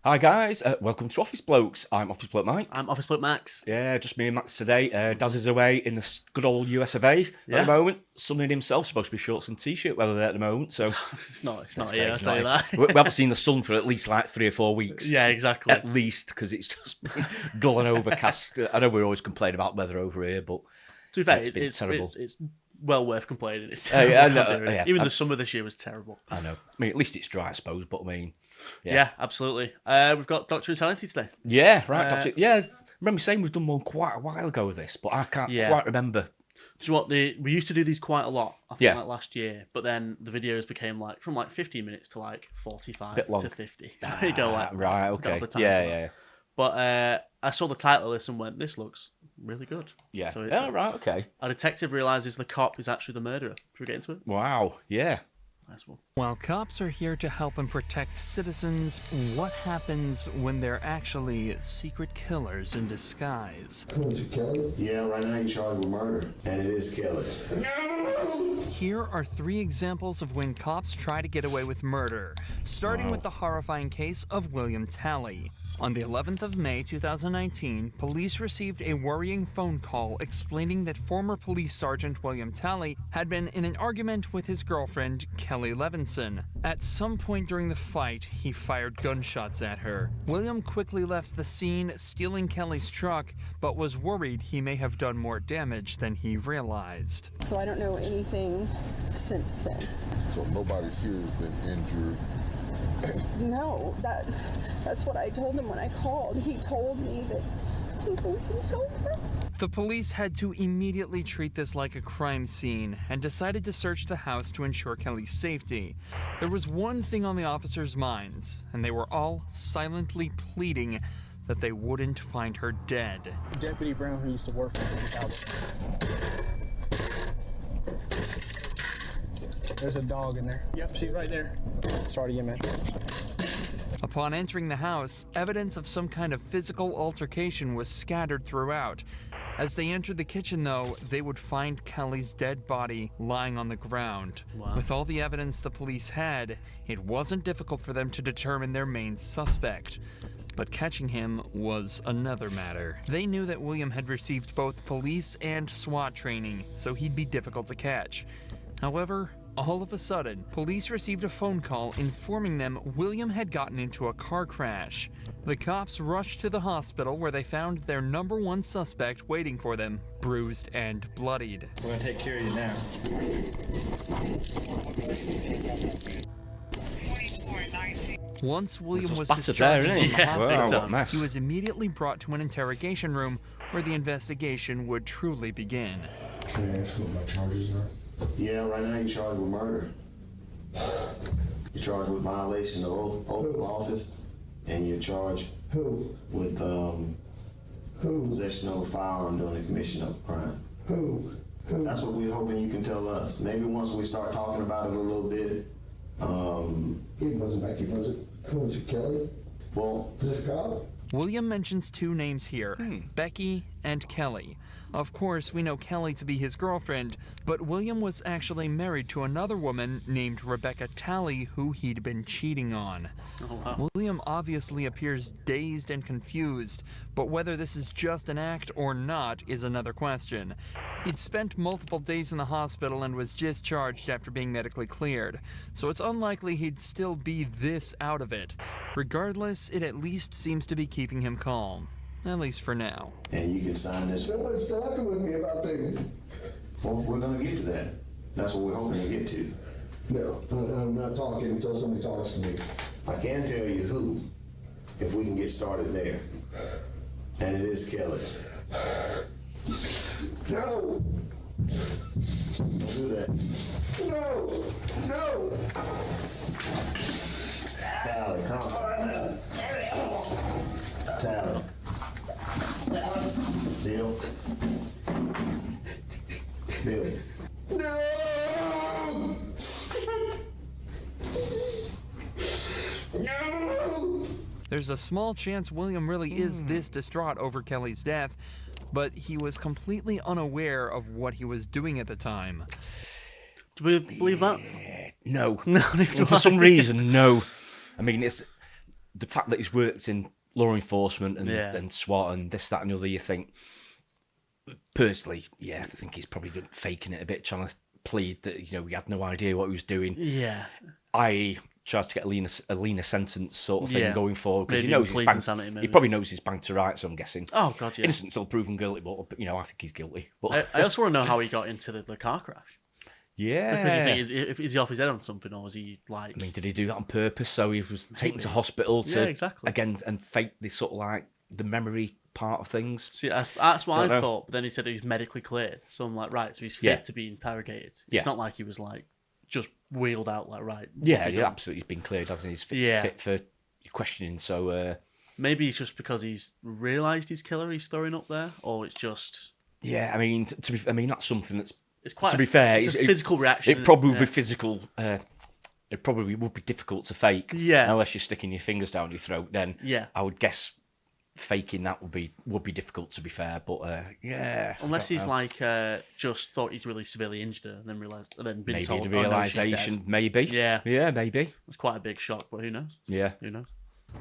Hi guys, welcome to Office Blokes. I'm Office Bloke Mike. I'm Office Bloke Max. Yeah, just me and Max today. Daz is away in the good old US of A at the moment. Sunning himself, supposed to be shorts and t-shirt weather there at the moment. So it's not here, I'll tell you that. We haven't seen the sun for at least like 3 or 4 weeks. Yeah, exactly. At least, because it's just been dull and overcast. I know we always complain about weather over here, but to be fair, it's terrible. It's well worth complaining. It's terrible. Even the summer this year was terrible. I know. I mean, at least it's dry, I suppose, but I mean... Yeah, absolutely. We've got Doctor and Talented today. Yeah, right. I remember saying we've done one quite a while ago with this, but I can't quite remember. Do you know what? We used to do these quite a lot, I think, like last year, but then the videos became from 15 minutes to 45 to 50. You go right, okay. Yeah. But I saw the title of this and went, this looks really good. Yeah. So it's, right, okay. A detective realises the cop is actually the murderer. Should we get into it? Wow, yeah. Nice one. While cops are here to help and protect citizens, what happens when they're actually secret killers in disguise? Was it Kelly? Yeah, right now you're charged with murder, and it is Kelly. No! Here are 3 examples of when cops try to get away with murder, starting with the horrifying case of William Talley. On the 11th of May 2019, police received a worrying phone call explaining that former police sergeant William Talley had been in an argument with his girlfriend, Kelly Levinson. At some point during the fight, he fired gunshots at her. William quickly left the scene, stealing Kelly's truck, but was worried he may have done more damage than he realized. So I don't know anything since then. So nobody's here been injured? No, that's what I told him when I called. He told me that he was in over. The police had to immediately treat this like a crime scene and decided to search the house to ensure Kelly's safety. There was one thing on the officers' minds, and they were all silently pleading that they wouldn't find her dead. Deputy Brown, who used to work with Talbot. There's a dog in there. Yep, she's right there. Sorry again, man. Upon entering the house, evidence of some kind of physical altercation was scattered throughout. As they entered the kitchen, though, they would find Kelly's dead body lying on the ground. Wow. With all the evidence the police had, it wasn't difficult for them to determine their main suspect. But catching him was another matter. They knew that William had received both police and SWAT training, so he'd be difficult to catch. However, all of a sudden, police received a phone call informing them William had gotten into a car crash. The cops rushed to the hospital where they found their #1 suspect waiting for them, bruised and bloodied. We're gonna take care of you now. Once William was battered discharged there, from the hospital, what a mess. he was immediately brought to an interrogation room where the investigation would truly begin. Can I ask what my charges are? Yeah, right now you're charged with murder. You're charged with violation of oath of office, and you're charged with possession of a firearm during the commission of a crime. Who? That's what we're hoping you can tell us. Maybe once we start talking about it a little bit. It wasn't Becky, was it? Was it Kelly? Well, was it cop? William mentions 2 names here, Becky and Kelly. Of course, we know Kelly to be his girlfriend, but William was actually married to another woman named Rebecca Talley who he'd been cheating on. Oh, wow. William obviously appears dazed and confused, but whether this is just an act or not is another question. He'd spent multiple days in the hospital and was discharged after being medically cleared, so it's unlikely he'd still be this out of it. Regardless, it at least seems to be keeping him calm. At least for now. And you can sign this. Nobody's talking with me about things. Well, we're gonna get to that. That's what we're hoping to get to. No, I'm not talking until somebody talks to me. I can tell you who, if we can get started there. And it is Kelly. No! Don't do that. No! Tally, come on. Tally. Bill. No! No! There's a small chance William really is this distraught over Kelly's death, but he was completely unaware of what he was doing at the time. Do we believe that? No. No, For some reason, no. I mean, the fact that he's worked in law enforcement and SWAT and this, that, and the other, you think, personally, I think he's probably good at faking it a bit, trying to plead that, he had no idea what he was doing. Yeah. I tried to get a leaner sentence sort of thing going forward, because he probably knows he's banged to right, so I'm guessing. Oh, God, yeah. Innocent until proven guilty, but, I think he's guilty. But I also want to know how he got into the car crash. Yeah. Because you think, is he off his head on something, or is he like... I mean, did he do that on purpose? So he was taken to hospital to... Yeah, exactly. Again, and fake this sort of like the memory part of things. See, that's what I thought, but then he said he was medically cleared. So I'm like, right, so he's fit to be interrogated. It's not like he was like, just wheeled out like, right. Yeah, absolutely. He's been cleared, hasn't he? He's fit for questioning, so... Maybe it's just because he's realised his killer he's throwing up there, or it's just... Yeah, I mean, that's something that's... It's quite to be fair, it's a physical reaction. It probably would be physical. It probably would be difficult to fake. Yeah. Unless you're sticking your fingers down your throat, then I would guess faking that would be difficult, to be fair. But unless he's like just thought he's really severely injured and then realised, and then been maybe told, the realisation, maybe. Yeah, maybe. It's quite a big shock, but who knows? Yeah, who knows?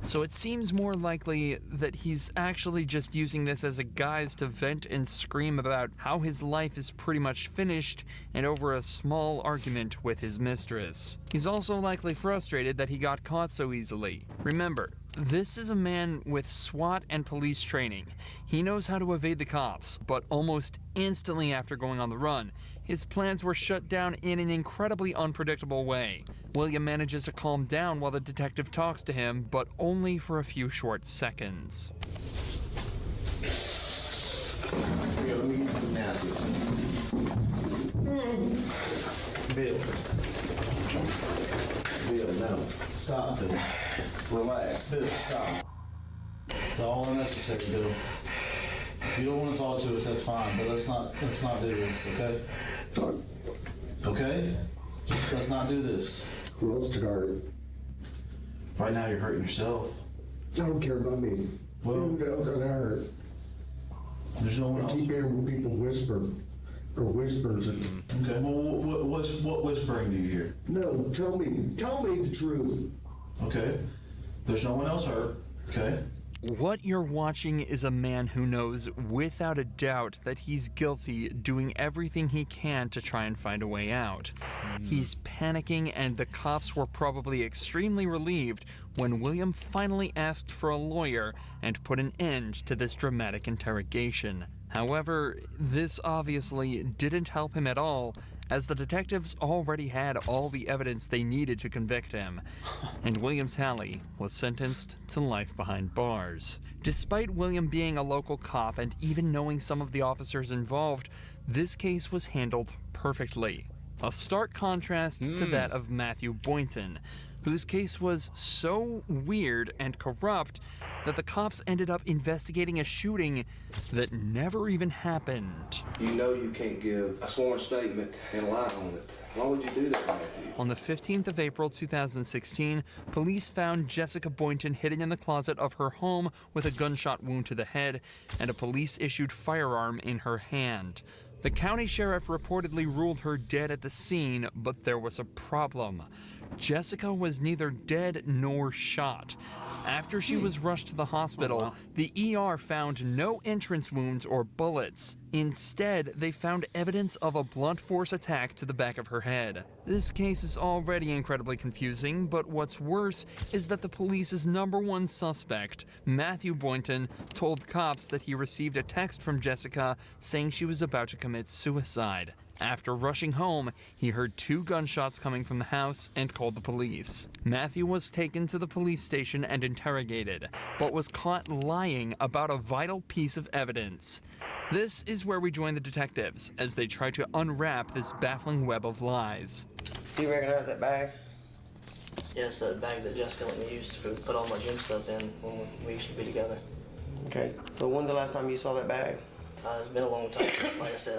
So it seems more likely that he's actually just using this as a guise to vent and scream about how his life is pretty much finished and over a small argument with his mistress. He's also likely frustrated that he got caught so easily. Remember, this is a man with SWAT and police training. He knows how to evade the cops, but almost instantly after going on the run, his plans were shut down in an incredibly unpredictable way. William manages to calm down while the detective talks to him, but only for a few short seconds. Here, let me get you the napkins. Bill, no. Stop, Bill. Relax. Bill, stop. It's all unnecessary, Bill. If you don't want to talk to us, that's fine, but let's not do this, okay? Okay? Just let's not do this. Who else to guard it? Right now you're hurting yourself. I don't care about me. Well, Who else got hurt? There's no one I else. keep hearing people whisper. Or whispers. Okay, well, what whispering do you hear? No, tell me the truth. Okay, there's no one else hurt, okay? What you're watching is a man who knows without a doubt that he's guilty, doing everything he can to try and find a way out. He's panicking, and the cops were probably extremely relieved when William finally asked for a lawyer and put an end to this dramatic interrogation. However, this obviously didn't help him at all, as the detectives already had all the evidence they needed to convict him, and William Talley was sentenced to life behind bars. Despite William being a local cop and even knowing some of the officers involved, this case was handled perfectly. A stark contrast to that of Matthew Boynton, whose case was so weird and corrupt that the cops ended up investigating a shooting that never even happened. You know you can't give a sworn statement and lie on it. Why would you do that, Matthew? On the 15th of April 2016, police found Jessica Boynton hidden in the closet of her home with a gunshot wound to the head and a police-issued firearm in her hand. The county sheriff reportedly ruled her dead at the scene, but there was a problem. Jessica was neither dead nor shot. After she was rushed to the hospital, the ER found no entrance wounds or bullets. Instead, they found evidence of a blunt force attack to the back of her head. This case is already incredibly confusing, but what's worse is that the police's #1 suspect, Matthew Boynton, told cops that he received a text from Jessica saying she was about to commit suicide. After rushing home, he heard 2 gunshots coming from the house and called the police. Matthew was taken to the police station and interrogated, but was caught lying about a vital piece of evidence. This is where we join the detectives as they try to unwrap this baffling web of lies. Do you recognize that bag? Yeah, it's that bag that Jessica let me use to put all my gym stuff in when we used to be together. Okay, so when's the last time you saw that bag? It's been a long time. Like I said,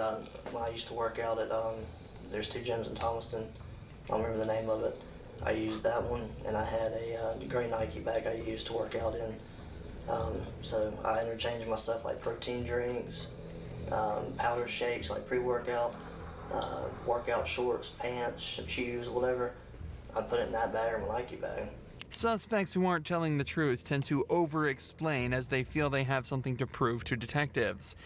when I used to work out at, there's 2 gyms in Thomaston. I don't remember the name of it. I used that one, and I had a gray Nike bag I used to work out in. So I interchanged my stuff like protein drinks, powder shakes like pre-workout, workout shorts, pants, shoes, whatever. I'd put it in that bag or my Nike bag. Suspects who aren't telling the truth tend to over-explain as they feel they have something to prove to detectives.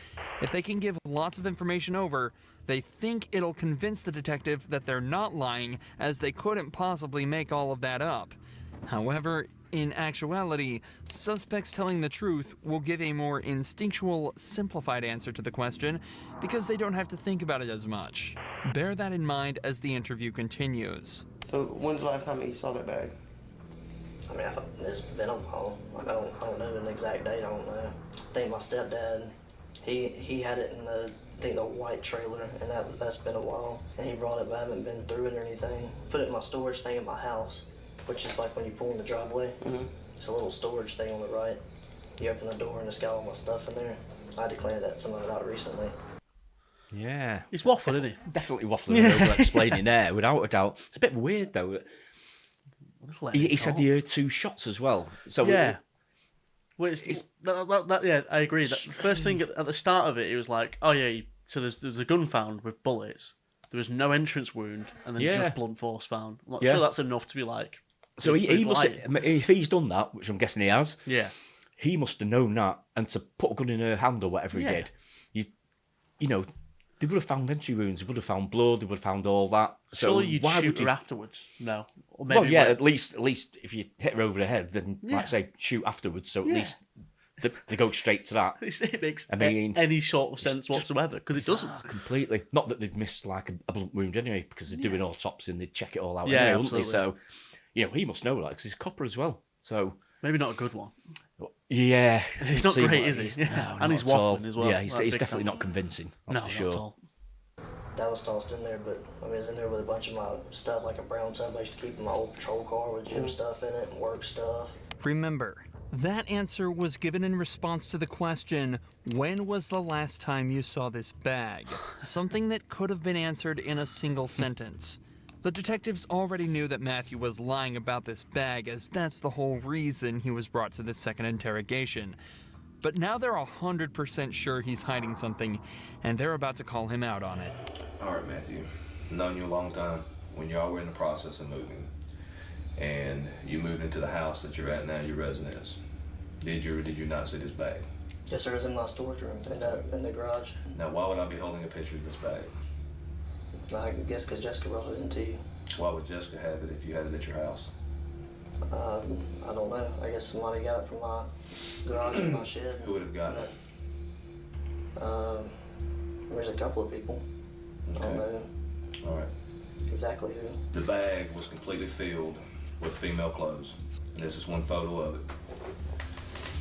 If they can give lots of information over, they think it'll convince the detective that they're not lying, as they couldn't possibly make all of that up. However, in actuality, suspects telling the truth will give a more instinctual, simplified answer to the question because they don't have to think about it as much. Bear that in mind as the interview continues. So, when's the last time you saw that bag? I mean, it's been a while. Like, I don't know an exact date. I don't know. I think my stepdad, he had it in the white trailer, and that's been a while. And he brought it, but I haven't been through it or anything. Put it in my storage thing in my house, which is like when you pull in the driveway. Mm-hmm. It's a little storage thing on the right. You open the door and it's got all my stuff in there. I had to clean some of it out recently. Yeah. He's waffling, isn't he? Definitely waffling and over-explaining there, without a doubt. It's a bit weird, though. He said he heard 2 shots as well. So yeah. Well, yeah, I agree. That first thing at the start of it, he was like, "Oh yeah." So there's a gun found with bullets. There was no entrance wound, and then just blunt force found. I'm not sure that's enough to be like. So he must have, if he's done that, which I'm guessing he has. Yeah. He must have known that, and to put a gun in her hand or whatever he did, you know, they would have found entry wounds, they would have found blood, they would have found all that. So surely you'd why shoot would you... her afterwards? No. Or maybe well, yeah, at least if you hit her over the head, then like I say, shoot afterwards. So at least they go straight to that. It makes any sort of sense whatsoever, because it doesn't. Completely. Not that they've missed like a blunt wound anyway, because they're doing autopsy and they check it all out Yeah, anyway, absolutely. wouldn't they? So, he must know that because he's a copper as well. So maybe not a good one. Yeah. He's not great, is he? No, and he's waffling as well. Yeah, he's definitely not convincing. That's for sure. Not at all. That was tossed in there, but I mean, it's in there with a bunch of my stuff, like a brown tub I used to keep in my old patrol car with gym stuff in it and work stuff. Remember, that answer was given in response to the question, when was the last time you saw this bag? Something that could have been answered in a single sentence. The detectives already knew that Matthew was lying about this bag, as that's the whole reason he was brought to this second interrogation. But now they're 100% sure he's hiding something, and they're about to call him out on it. All right, Matthew. I've known you a long time. When y'all were in the process of moving, and you moved into the house that you're at now, your residence, did you or did you not see this bag? Yes, sir. It's in my storage room in the garage. Now, why would I be holding a picture of this bag? I guess because Jessica brought it into you. Why would Jessica have it if you had it at your house? I don't know. I guess somebody got it from my garage or my shed. Who would have gotten it? There's a couple of people. Okay. I don't know All right. exactly who. The bag was completely filled with female clothes. And this is one photo of it.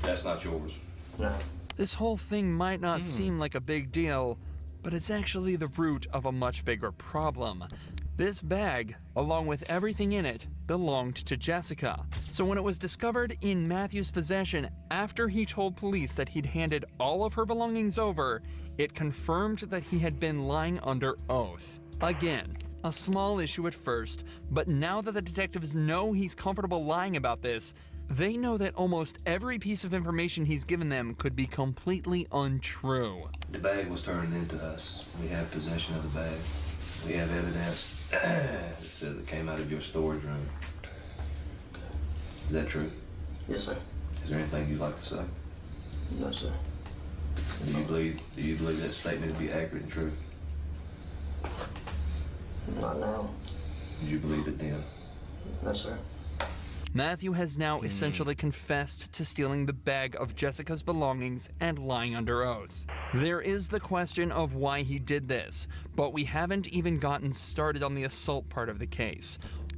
That's not yours. No. This whole thing might not seem like a big deal, but it's actually the root of a much bigger problem. This bag, along with everything in it, belonged to Jessica. So when it was discovered in Matthew's possession after he told police that he'd handed all of her belongings over, it confirmed that he had been lying under oath. Again, a small issue at first, but now that the detectives know he's comfortable lying about this, they know that almost every piece of information he's given them could be completely untrue. The bag was turned into us. We have possession of the bag. We have evidence that says it came out of your storage room. Is that true? Yes, sir. Is there anything you'd like to say? No, sir. Do you believe that statement to be accurate and true? Not now. Did you believe it then? No, sir. Matthew has now essentially confessed to stealing the bag of Jessica's belongings and lying under oath. There is the question of why he did this, but we haven't even gotten started on the assault part of the case.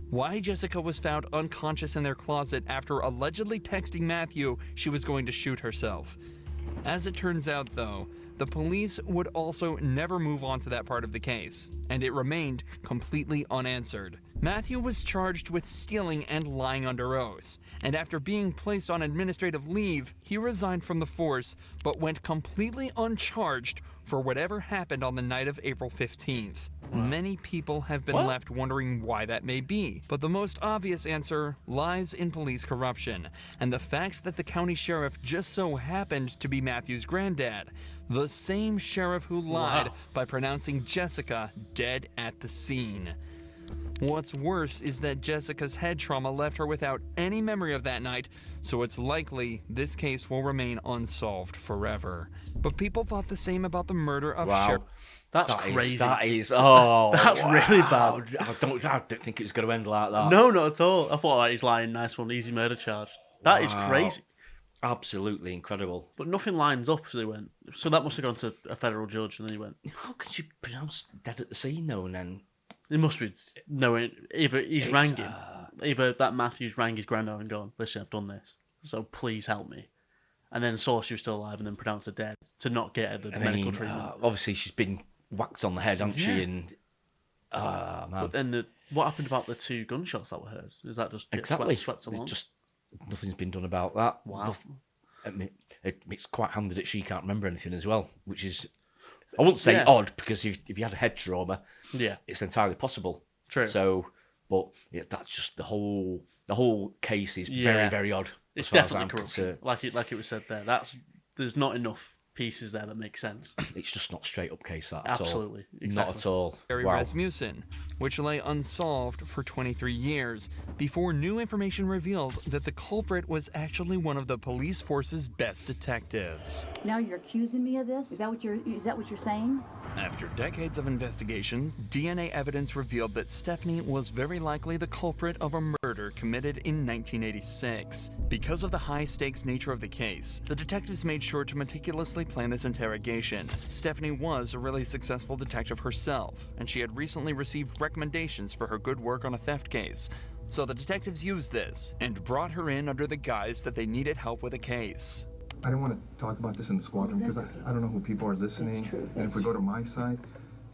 Why Jessica was found unconscious in their closet after allegedly texting Matthew she was going to shoot herself. As it turns out, though, the police would also never move on to that part of the case, and it remained completely unanswered. Matthew was charged with stealing and lying under oath, and after being placed on administrative leave, he resigned from the force, but went completely uncharged for whatever happened on the night of April 15th. Many people have been left wondering why that may be, but the most obvious answer lies in police corruption, and the facts that the county sheriff just so happened to be Matthew's granddad, the same sheriff who lied by pronouncing Jessica dead at the scene. What's worse is that Jessica's head trauma left her without any memory of that night, so it's likely this case will remain unsolved forever. But people thought the same about the murder of Sherry. That's crazy. That is. Oh, that's really bad. I don't think it was going to end like that. No, not at all. I thought, he's lying, nice one, easy murder charge. That is crazy. Absolutely incredible. But nothing lines up, so they went. So that must have gone to a federal judge, and then he went. How could you pronounce dead at the scene, though, and then. It must be knowing either he's rang him, either that Matthews rang his granddad and gone, listen, I've done this, so please help me. And then saw she was still alive and then pronounced her dead to not get her the medical treatment. Obviously, she's been whacked on the head, hasn't she? And man. But then what happened about the 2 gunshots that were heard? Is that just swept along? Just nothing's been done about that. Wow. It's quite handy that she can't remember anything as well, which is. I wouldn't say odd, because if you had a head trauma, it's entirely possible. True. So, but that's just the whole case is very, very odd. It's definitely corruption. Like it was said there. There's not enough pieces there that make sense. It's just not straight up case that at Absolutely. all. Exactly. Not at all. Sherry Wow. Rasmussen, which lay unsolved for 23 years before new information revealed that the culprit was actually one of the police force's best detectives. Now you're accusing me of this? Is that what you're saying? After decades of investigations, DNA evidence revealed that Stephanie was very likely the culprit of a murder committed in 1986. Because of the high-stakes nature of the case, the detectives made sure to meticulously plan this interrogation. Stephanie was a really successful detective herself, and she had recently received recommendations for her good work on a theft case. So the detectives used this and brought her in under the guise that they needed help with a case. I don't want to talk about this in the squadron because I don't know who people are listening. And if we go to my side,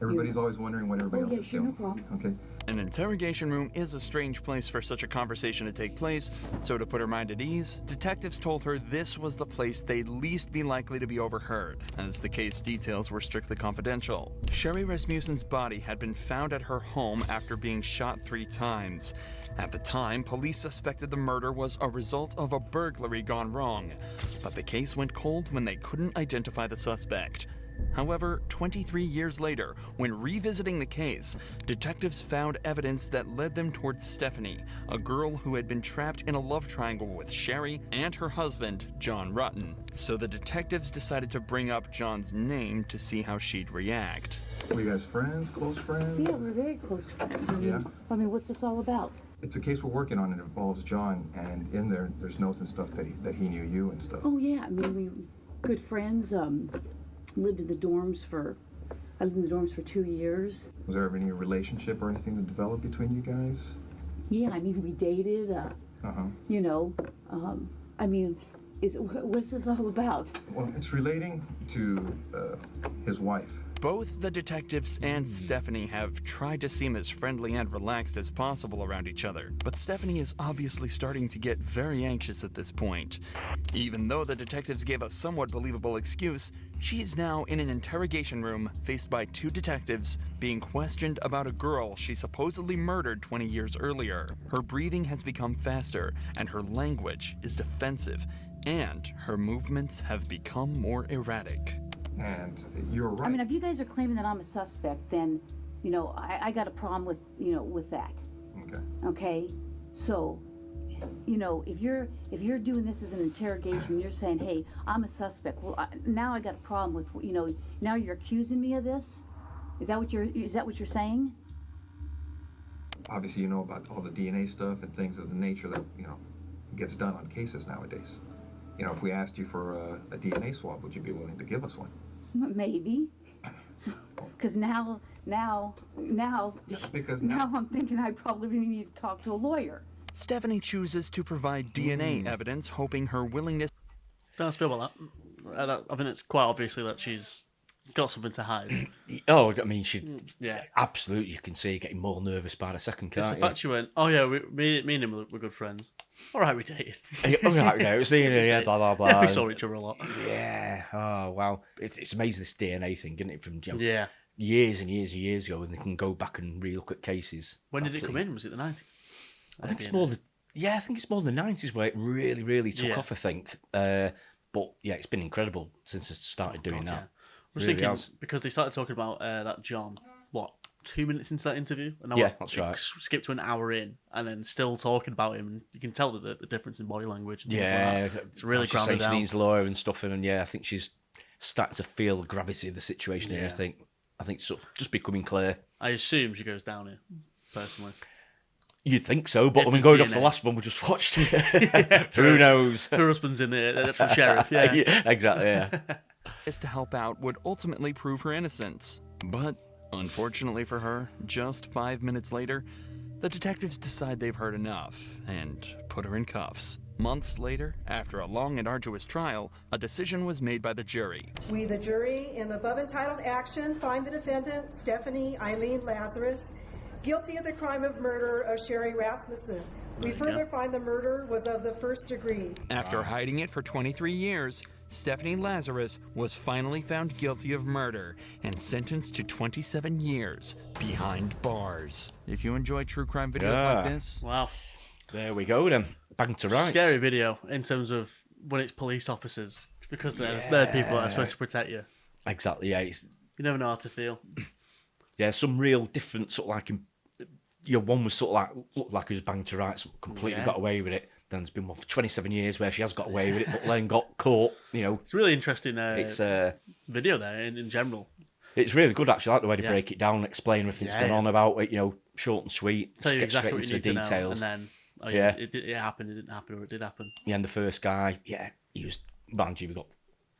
everybody's always wondering what everybody else is doing. Okay. An interrogation room is a strange place for such a conversation to take place, so to put her mind at ease, detectives told her this was the place they'd least be likely to be overheard, as the case details were strictly confidential. Sherry Rasmussen's body had been found at her home after being shot 3 times. At the time, police suspected the murder was a result of a burglary gone wrong, but the case went cold when they couldn't identify the suspect. However, 23 years later, when revisiting the case, detectives found evidence that led them towards Stephanie, a girl who had been trapped in a love triangle with Sherry and her husband, John Rutten. So the detectives decided to bring up John's name to see how she'd react. Were you guys friends, close friends? Yeah, we're very close friends. Yeah? I mean, what's this all about? It's a case we're working on and it involves John, and in there's notes and stuff that he knew you and stuff. Oh, yeah, I mean, we were good friends, lived in the dorms for 2 years. Was there ever any relationship or anything that developed between you guys? Yeah, I mean, we dated, you know, I mean, what's this all about? Well, it's relating to his wife. Both the detectives and Stephanie have tried to seem as friendly and relaxed as possible around each other, but Stephanie is obviously starting to get very anxious at this point. Even though the detectives gave a somewhat believable excuse, she is now in an interrogation room faced by 2 detectives being questioned about a girl she supposedly murdered 20 years earlier. Her breathing has become faster, and her language is defensive, and her movements have become more erratic. And you're right. I mean, if you guys are claiming that I'm a suspect, then, you know, I got a problem with, you know, with that. Okay. Okay? So, you know, if you're doing this as an interrogation, you're saying, hey, I'm a suspect. Well, now I got a problem with, you know, now you're accusing me of this? Is that what you're saying? Obviously, you know about all the DNA stuff and things of the nature that, you know, gets done on cases nowadays. You know, if we asked you for a DNA swab, would you be willing to give us one? Maybe. Because now I'm thinking I probably need to talk to a lawyer. Stephanie chooses to provide DNA evidence, hoping her willingness... Don't feel about that. I think it's quite obviously that she's got something to hide. Oh, I mean, absolutely, you can see her getting more nervous by the second, can't you? It's the fact she went, oh yeah, me and him were good friends. All right, we dated. All right, yeah, we're seeing her, yeah, blah, blah, blah. Yeah, we saw each other a lot. Yeah, oh, wow. It's amazing, this DNA thing, isn't it, from years and years and years ago, and they can go back and re-look at cases. When did it come in? Was it the 90s? I think it's more the 90s where it really, really took off, I think. But yeah, it's been incredible since I started doing that. Yeah. I was thinking, because they started talking about that John, 2 minutes into that interview. And Yeah, that's right. Skip to an hour in, and then still talking about him, and you can tell the difference in body language. And things like that. It's really she's saying grounded she down. needs a lawyer and stuff, and yeah, I think she's starting to feel the gravity of the situation here. Yeah. I think it's just becoming clear. I assume she goes down here, personally. You'd think so, but If I mean, there's going off DNA. the last one we just watched, Yeah, who knows? Her husband's in the actual sheriff, yeah. Yeah, exactly, yeah. Is to help out would ultimately prove her innocence. But unfortunately for her, just 5 minutes later, the detectives decide they've heard enough and put her in cuffs. Months later, after a long and arduous trial, a decision was made by the jury. We, the jury, in the above entitled action, find the defendant, Stephanie Eileen Lazarus, guilty of the crime of murder of Sherry Rasmussen. We further find the murder was of the first degree. After hiding it for 23 years, Stephanie Lazarus was finally found guilty of murder and sentenced to 27 years behind bars. If you enjoy true crime videos like this, wow, there we go then. Bang to rights. Scary video in terms of when it's police officers, because they're people that are supposed to protect you. Exactly, yeah. You never know how to feel. Yeah, some real different sort of like, one was sort of like, looked like he was banged to rights, completely got away with it. Then there's been one for 27 years where she has got away with it, but then got caught, It's a really interesting it's, video there in general. It's really good, actually. I like the way to break it down and explain everything's going on about it, short and sweet. Tell you get exactly straight what into you need the to know, details. and then, it happened, it didn't happen, or it did happen. Yeah, and the first guy, he was, mind you, we got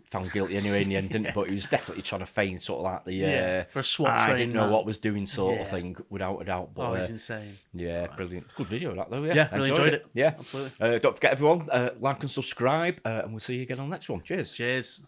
found guilty anyway in the end, didn't he? But he was definitely trying to feign sort of like the for a SWAT I train, didn't know man. what was doing sort of thing, without a doubt. But, he's insane. Yeah, brilliant. Good video, that though. Yeah, really enjoyed it. Yeah, absolutely. Don't forget, everyone, like and subscribe, and we'll see you again on the next one. Cheers. Cheers.